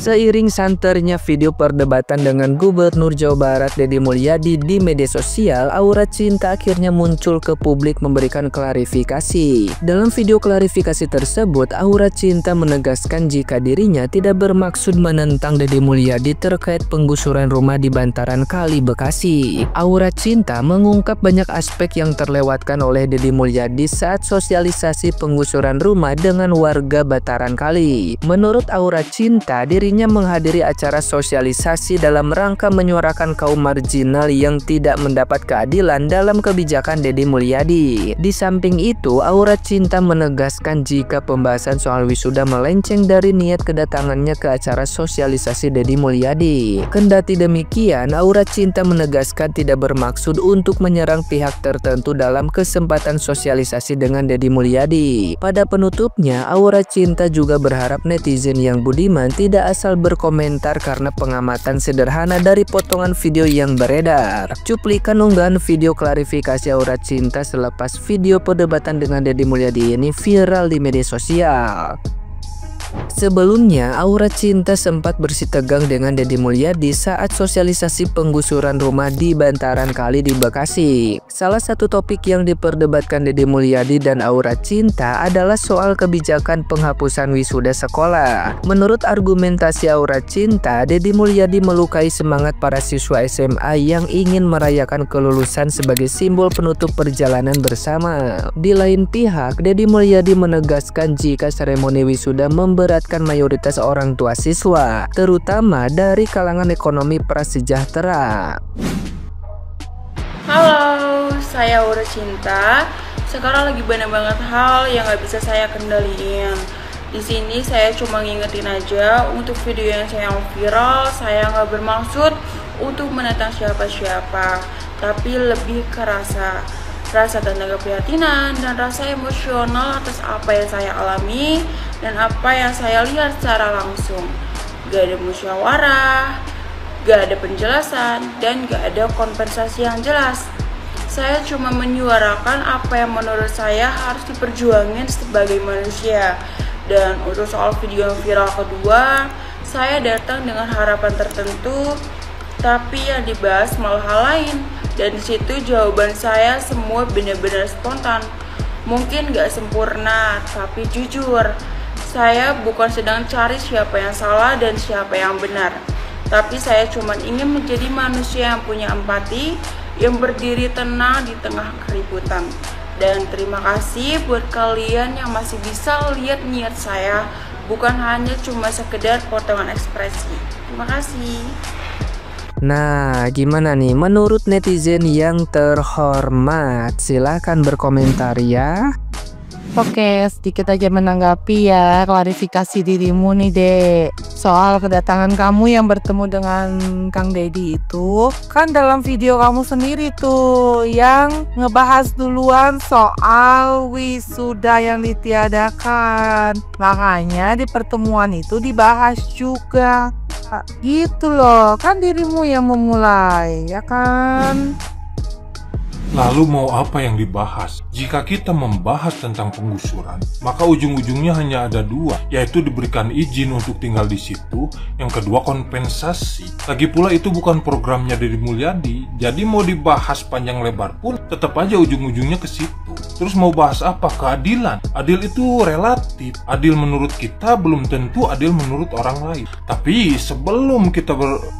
Seiring santernya video perdebatan dengan Gubernur Jawa Barat Deddy Mulyadi di media sosial, Aura Cinta akhirnya muncul ke publik memberikan klarifikasi. Dalam video klarifikasi tersebut, Aura Cinta menegaskan jika dirinya tidak bermaksud menentang Deddy Mulyadi terkait penggusuran rumah di bantaran Kali Bekasi. Aura Cinta mengungkap banyak aspek yang terlewatkan oleh Deddy Mulyadi saat sosialisasi penggusuran rumah dengan warga bantaran kali. Menurut Aura Cinta, dirinya menghadiri acara sosialisasi dalam rangka menyuarakan kaum marginal yang tidak mendapat keadilan dalam kebijakan Deddy Mulyadi. Di samping itu, Aura Cinta menegaskan jika pembahasan soal wisuda melenceng dari niat kedatangannya ke acara sosialisasi Deddy Mulyadi. Kendati demikian, Aura Cinta menegaskan tidak bermaksud untuk menyerang pihak tertentu dalam kesempatan sosialisasi dengan Deddy Mulyadi. Pada penutupnya, Aura Cinta juga berharap netizen yang budiman tidak asal berkomentar karena pengamatan sederhana dari potongan video yang beredar. Cuplikan unggahan video klarifikasi Aura Cinta selepas video perdebatan dengan Deddy Mulyadi ini viral di media sosial. Sebelumnya, Aura Cinta sempat bersitegang dengan Deddy Mulyadi saat sosialisasi penggusuran rumah di bantaran kali di Bekasi. Salah satu topik yang diperdebatkan Deddy Mulyadi dan Aura Cinta adalah soal kebijakan penghapusan wisuda sekolah. Menurut argumentasi Aura Cinta, Deddy Mulyadi melukai semangat para siswa SMA yang ingin merayakan kelulusan sebagai simbol penutup perjalanan bersama. Di lain pihak, Deddy Mulyadi menegaskan jika seremoni wisuda memberatkan mayoritas orang tua siswa, terutama dari kalangan ekonomi prasejahtera. Halo, saya Aura Cinta. Sekarang lagi banyak banget hal yang gak bisa saya kendaliin. Di sini saya cuma ngingetin aja untuk video yang saya viral, saya nggak bermaksud untuk menentang siapa-siapa, tapi lebih ke rasa tentang keprihatinan dan rasa emosional atas apa yang saya alami dan apa yang saya lihat secara langsung. Gak ada musyawarah, gak ada penjelasan, dan gak ada kompensasi yang jelas. Saya cuma menyuarakan apa yang menurut saya harus diperjuangin sebagai manusia. Dan untuk soal video yang viral kedua, saya datang dengan harapan tertentu, tapi yang dibahas malah hal lain. Dan disitu jawaban saya semua benar-benar spontan. Mungkin gak sempurna, tapi jujur, saya bukan sedang cari siapa yang salah dan siapa yang benar. Tapi saya cuma ingin menjadi manusia yang punya empati, yang berdiri tenang di tengah keributan. Dan terima kasih buat kalian yang masih bisa lihat niat saya, bukan hanya cuma sekedar potongan ekspresi. Terima kasih. Nah, gimana nih menurut netizen yang terhormat? Silahkan berkomentar ya. Oke, sedikit aja menanggapi ya klarifikasi dirimu nih Dek. Soal kedatangan kamu yang bertemu dengan Kang Deddy itu, kan dalam video kamu sendiri tuh yang ngebahas duluan soal wisuda yang ditiadakan. Makanya di pertemuan itu dibahas juga. Gitu loh, kan dirimu yang memulai, ya kan? Lalu mau apa yang dibahas? Jika kita membahas tentang penggusuran, maka ujung-ujungnya hanya ada dua, yaitu diberikan izin untuk tinggal di situ, yang kedua kompensasi. Lagi pula itu bukan programnya Deddy Mulyadi, jadi mau dibahas panjang lebar pun tetap aja ujung-ujungnya ke situ. Terus mau bahas apa? Keadilan. Adil itu relatif. Adil menurut kita belum tentu adil menurut orang lain. Tapi sebelum kita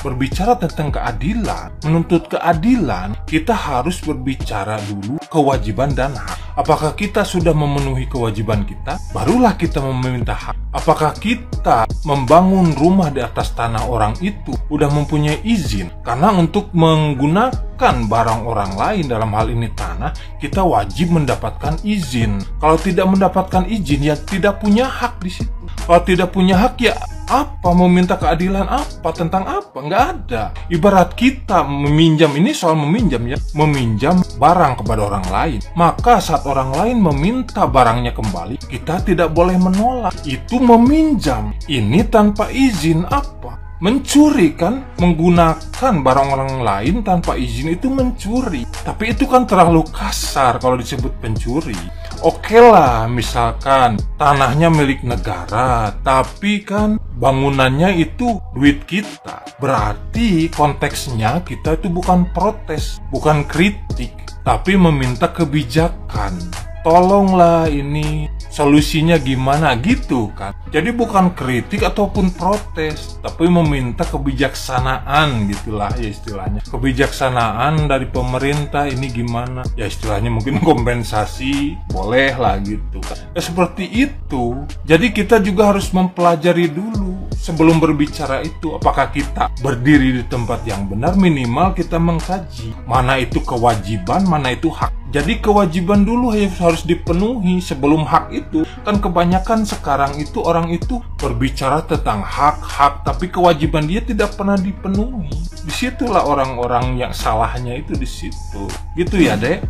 berbicara tentang keadilan, menuntut keadilan, kita harus berbicara dulu kewajiban dan hak. Apakah kita sudah memenuhi kewajiban kita? Barulah kita meminta hak. Apakah kita membangun rumah di atas tanah orang itu udah mempunyai izin? Karena untuk menggunakan barang orang lain, dalam hal ini tanah, kita wajib mendapatkan izin. Kalau tidak mendapatkan izin, ya tidak punya hak di situ. Kalau tidak punya hak, ya apa? Meminta keadilan apa? Tentang apa? Nggak ada. Ibarat kita meminjam, ini soal meminjam ya, meminjam barang kepada orang lain. Maka saat orang lain meminta barangnya kembali, kita tidak boleh menolak. Itu meminjam. Ini tanpa izin apa? Mencuri kan, menggunakan barang orang lain tanpa izin itu mencuri. Tapi itu kan terlalu kasar kalau disebut pencuri. Oke lah, misalkan tanahnya milik negara, tapi kan bangunannya itu duit kita. Berarti konteksnya kita itu bukan protes, bukan kritik, tapi meminta kebijakan. Tolonglah ini solusinya gimana gitu kan. Jadi bukan kritik ataupun protes, tapi meminta kebijaksanaan gitulah ya istilahnya. Kebijaksanaan dari pemerintah ini gimana? Ya istilahnya mungkin kompensasi, boleh lah gitu kan. Ya seperti itu. Jadi kita juga harus mempelajari dulu sebelum berbicara itu. Apakah kita berdiri di tempat yang benar? Minimal kita mengkaji mana itu kewajiban, mana itu hak. Jadi kewajiban dulu harus dipenuhi sebelum hak itu. Kan kebanyakan sekarang itu orang itu berbicara tentang hak-hak, tapi kewajiban dia tidak pernah dipenuhi. Disitulah orang-orang yang salahnya itu di situ. Gitu ya, Dek?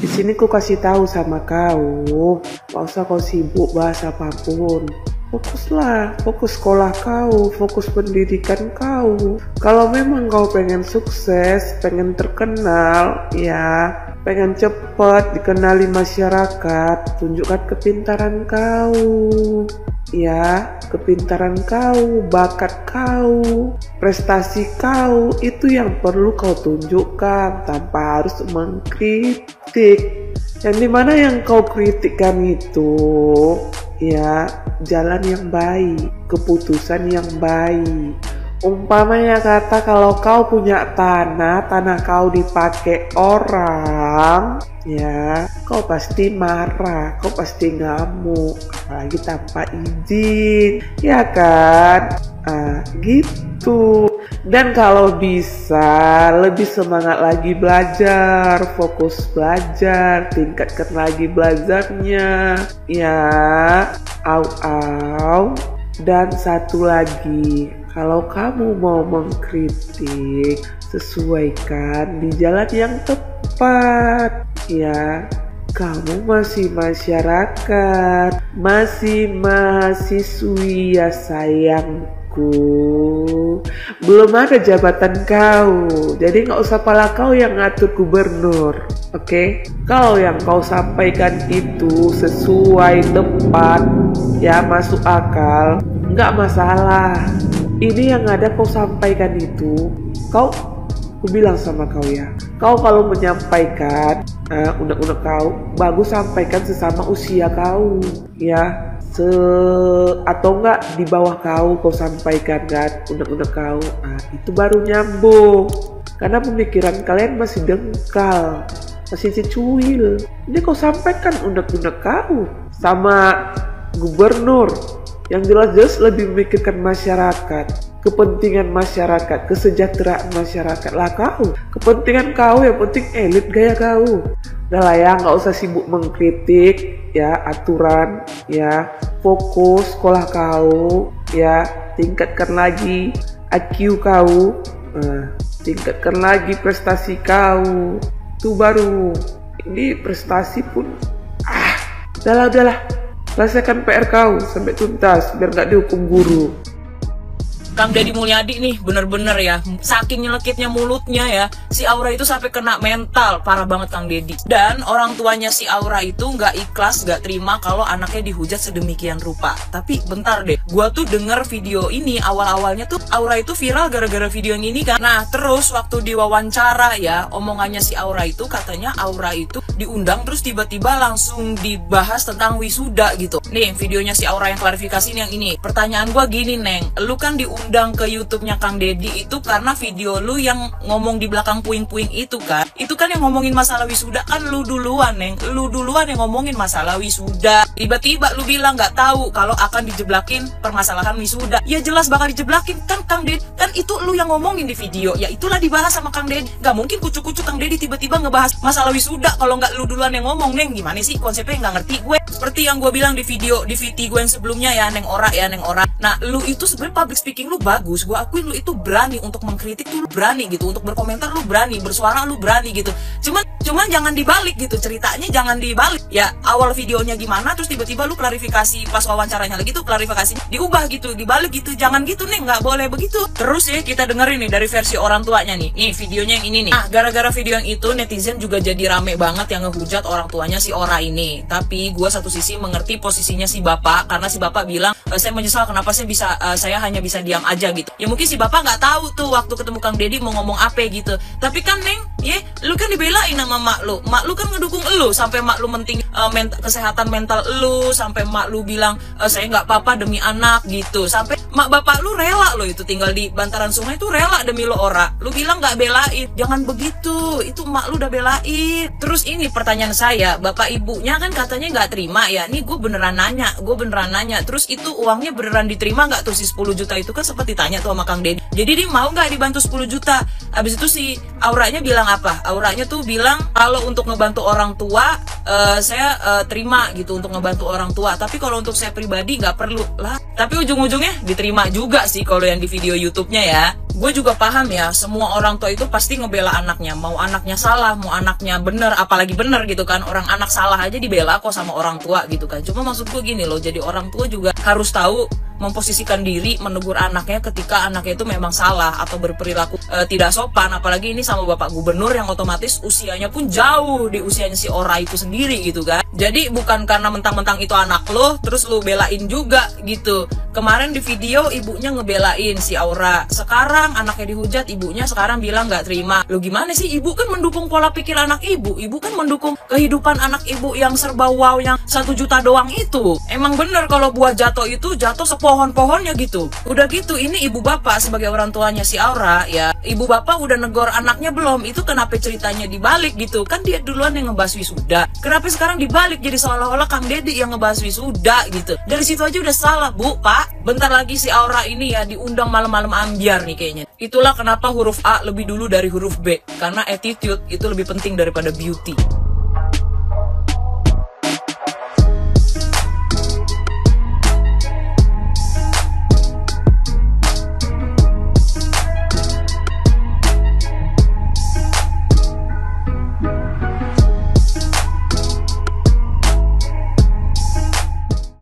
Di sini ku kasih tahu sama kau, gak usah kau sibuk bahas apapun. Fokuslah, fokus sekolah kau, fokus pendidikan kau. Kalau memang kau pengen sukses, pengen terkenal, ya pengen cepat dikenali masyarakat, tunjukkan kepintaran kau. Ya, kepintaran kau, bakat kau, prestasi kau, itu yang perlu kau tunjukkan tanpa harus mengkritik. Yang dimana yang kau kritikkan itu, ya jalan yang baik, keputusan yang baik. Umpamanya kata kalau kau punya tanah kau dipakai orang, ya kau pasti marah, kau pasti ngamuk, apalagi tanpa izin, ya kan? Gitu. Dan kalau bisa lebih semangat lagi belajar, fokus belajar, tingkatkan lagi belajarnya, ya. Dan satu lagi, kalau kamu mau mengkritik, sesuaikan di jalan yang tepat, ya. Kamu masih masyarakat, masih mahasiswi ya sayangku. Belum ada jabatan kau, jadi nggak usah pala kau yang ngatur gubernur, oke? Kalau yang kau sampaikan itu sesuai, tepat, ya masuk akal, nggak masalah. Ini yang ada kau sampaikan itu, aku bilang sama kau ya, kau kalau menyampaikan undang-undang kau, bagus sampaikan sesama usia kau, ya. Atau enggak di bawah kau sampaikan kan undang-undang kau, itu baru nyambung. Karena pemikiran kalian masih dengkal, masih cuil. Ini kau sampaikan undang-undang kau sama gubernur yang jelas-jelas lebih memikirkan masyarakat, kepentingan masyarakat, kesejahteraan masyarakat lah kau. Kepentingan kau yang penting elit gaya kau. Udah lah ya, nggak usah sibuk mengkritik ya aturan, ya fokus sekolah kau, ya tingkatkan lagi IQ kau, tingkatkan lagi prestasi kau. Itu baru ini prestasi pun udahlah selesaikan PR kau sampai tuntas biar nggak dihukum guru. Kang Deddy Mulyadi nih bener-bener ya, saking nyelekitnya mulutnya ya, si Aura itu sampai kena mental, parah banget Kang Deddy. Dan orang tuanya si Aura itu nggak ikhlas, nggak terima kalau anaknya dihujat sedemikian rupa. Tapi bentar deh, gua tuh denger video ini awal-awalnya tuh Aura itu viral gara-gara video yang ini kan. Nah terus waktu diwawancara ya, omongannya si Aura itu katanya Aura itu diundang terus tiba-tiba langsung dibahas tentang wisuda gitu. Nih videonya si Aura yang klarifikasi nih yang ini. Pertanyaan gua gini Neng, lu kan diundang ke YouTube-nya Kang Deddy itu karena video lu yang ngomong di belakang puing-puing itu kan. Itu kan yang ngomongin masalah wisuda kan lu duluan Neng. Lu duluan yang ngomongin masalah wisuda. Tiba-tiba lu bilang nggak tahu kalau akan dijeblakin permasalahan wisuda. Ya jelas bakal dijeblakin kan Kang Deddy. Kan itu lu yang ngomongin di video. Ya itulah dibahas sama Kang Deddy. Gak mungkin kucuk-kucuk Kang Deddy tiba-tiba ngebahas masalah wisuda kalau nggak lu duluan yang ngomong Neng. Gimana sih konsepnya, nggak ngerti gue. Seperti yang gue bilang di video gue yang sebelumnya ya Neng Ora ya Neng Ora. Nah lu itu sebenarnya public speaking lu bagus, gue akuin lu itu berani untuk mengkritik tuh, lu berani gitu, untuk berkomentar lu berani, bersuara lu berani gitu. Cuman Cuman jangan dibalik gitu, ceritanya jangan dibalik. Ya awal videonya gimana, terus tiba-tiba lu klarifikasi pas wawancaranya lagi tuh klarifikasinya diubah gitu, dibalik gitu. Jangan gitu nih, nggak boleh begitu. Terus ya kita dengerin nih dari versi orang tuanya nih. Nih videonya yang ini nih. Nah gara-gara video yang itu netizen juga jadi rame banget yang ngehujat orang tuanya si Aura ini. Tapi gue satu sisi mengerti posisinya si bapak, karena si bapak bilang saya menyesal kenapa saya hanya bisa diam aja gitu. Ya mungkin si bapak nggak tahu tuh waktu ketemu Kang Deddy mau ngomong apa gitu. Tapi kan Neng, lu kan dibelain sama mak lu kan ngedukung lu sampai mak lu menting kesehatan mental lu, sampai mak lu bilang saya nggak apa-apa demi anak gitu, sampai mak bapak lu rela lo itu tinggal di bantaran sungai tuh rela demi lo Aura. Lu bilang nggak belain, jangan begitu, itu mak lu udah belain. Terus ini pertanyaan saya, bapak ibunya kan katanya nggak terima ya, nih gue beneran nanya, terus itu uangnya beneran diterima nggak tuh si 10 juta itu kan sempat ditanya tuh sama Kang Deddy. Jadi dia mau nggak dibantu 10 juta? Abis itu si Auranya bilang apa? Auranya tuh bilang kalau untuk ngebantu orang tua saya terima gitu untuk ngebantu orang tua, tapi kalau untuk saya pribadi nggak perlu lah. Tapi ujung-ujungnya diterima juga sih kalau yang di video YouTube-nya ya. Gue juga paham ya, semua orang tua itu pasti ngebela anaknya, mau anaknya salah, mau anaknya bener, apalagi bener gitu kan. Orang anak salah aja dibela kok sama orang tua gitu kan. Cuma maksud gue gini loh, jadi orang tua juga harus tahu memposisikan diri menegur anaknya ketika anaknya itu memang salah atau berperilaku tidak sopan. Apalagi ini sama bapak gubernur yang otomatis usianya pun jauh di usianya si Aura itu sendiri gitu kan. Jadi bukan karena mentang-mentang itu anak lo terus lo belain juga gitu. Kemarin di video ibunya ngebelain si Aura, sekarang anaknya dihujat, ibunya sekarang bilang nggak terima. Lo gimana sih, ibu kan mendukung pola pikir anak ibu kan mendukung kehidupan anak ibu yang serba wow, yang 1 juta doang itu. Emang bener kalau buah jatuh itu jatuh sepohon-pohonnya gitu. Udah gitu ini ibu bapak sebagai orang tuanya si Aura ya, ibu bapak udah negor anaknya belum? Itu kenapa ceritanya dibalik gitu? Kan dia duluan yang ngebahas wisuda, kenapa sekarang dibalik jadi seolah-olah Kang Deddy yang ngebahas wisuda gitu? Dari situ aja udah salah bu, pak. Bentar lagi si Aura ini ya diundang malam-malam ambiar nih kayaknya. Itulah kenapa huruf A lebih dulu dari huruf B, karena attitude itu lebih penting daripada beauty.